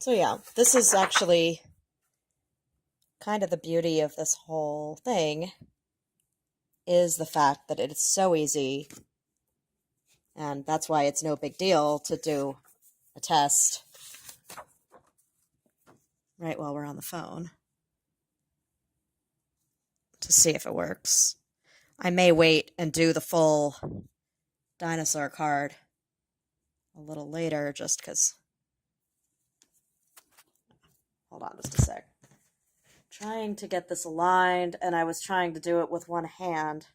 So yeah, this is actually kind of the beauty of this whole thing is the fact that it's so easy, and that's why it's no big deal to do a test right while we're on the phone to see if it works. I may wait and do the full dinosaur card a little later just because. Hold on just a sec. Trying to get this aligned, and I was trying to do it with one hand,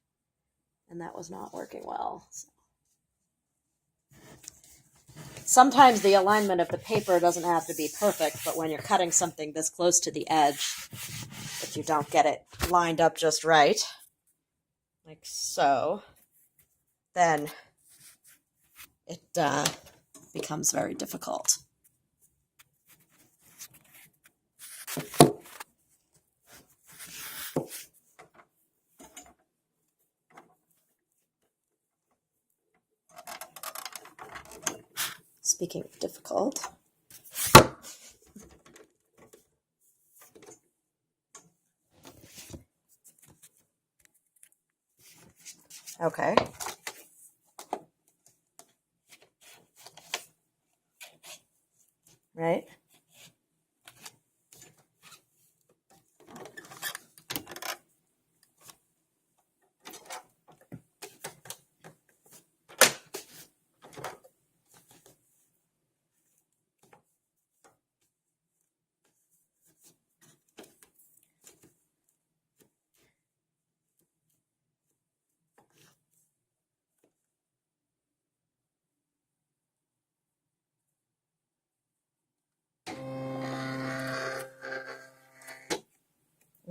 and that was not working well. So. Sometimes the alignment of the paper doesn't have to be perfect, but when you're cutting something this close to the edge, if you don't get it lined up just right, like so, then it becomes very difficult. Speaking of difficult, okay. Right?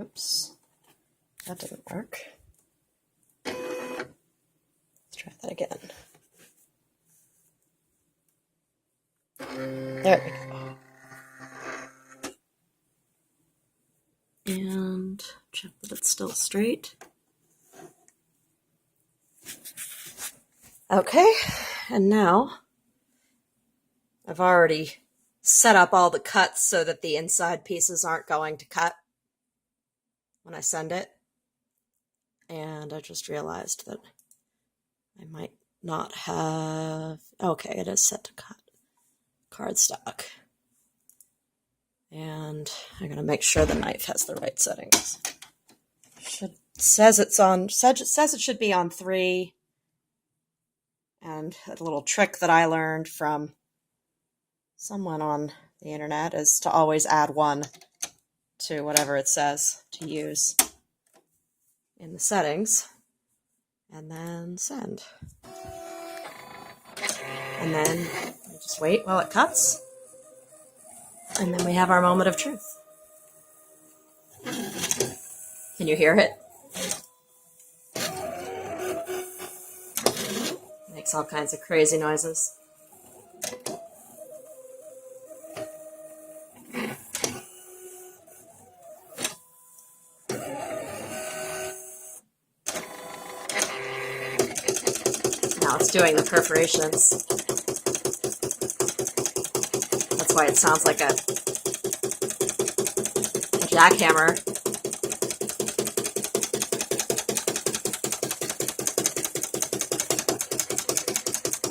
Oops, that didn't work. Let's try that again. There we go. And check that it's still straight. Okay, and now I've already set up all the cuts so that the inside pieces aren't going to cut when I send it. And I just realized that I might not have... Okay, it is set to cut cardstock. And I'm going to make sure the knife has the right settings. Says it should be on 3. And a little trick that I learned from someone on the internet is to always add 1 to whatever it says to use in the settings, and then send. And then we just wait while it cuts, and then we have our moment of truth. Can you hear it? It makes all kinds of crazy noises. Now it's doing the perforations. That's why it sounds like a jackhammer.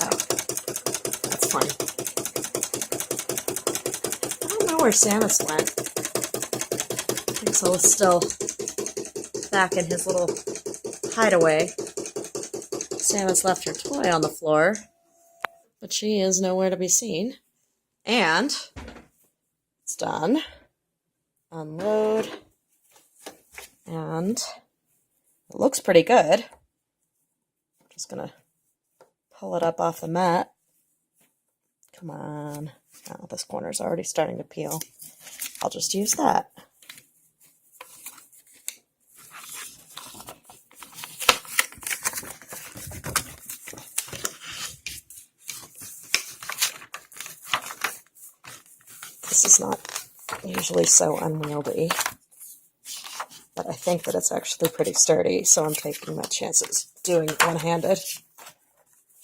Oh, that's funny. I don't know where Samus went. Pixel is still back in his little hideaway. Samus left her toy on the floor, but she is nowhere to be seen. And it's done. Unload. And it looks pretty good. I'm just gonna pull it up off the mat. Come on. Oh, this corner's already starting to peel. I'll just use that. This is not usually so unwieldy, but I think that it's actually pretty sturdy, so I'm taking my chances doing it one-handed.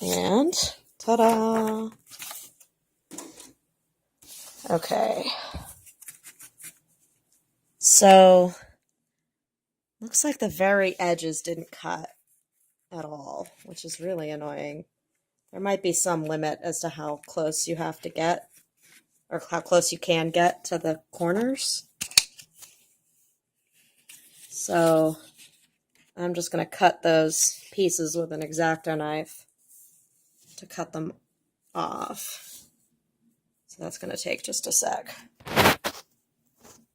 And ta-da! Okay. So, looks like the very edges didn't cut at all, which is really annoying. There might be some limit as to how close you have to get, or how close you can get to the corners. So I'm just going to cut those pieces with an X-Acto knife to cut them off. So that's going to take just a sec.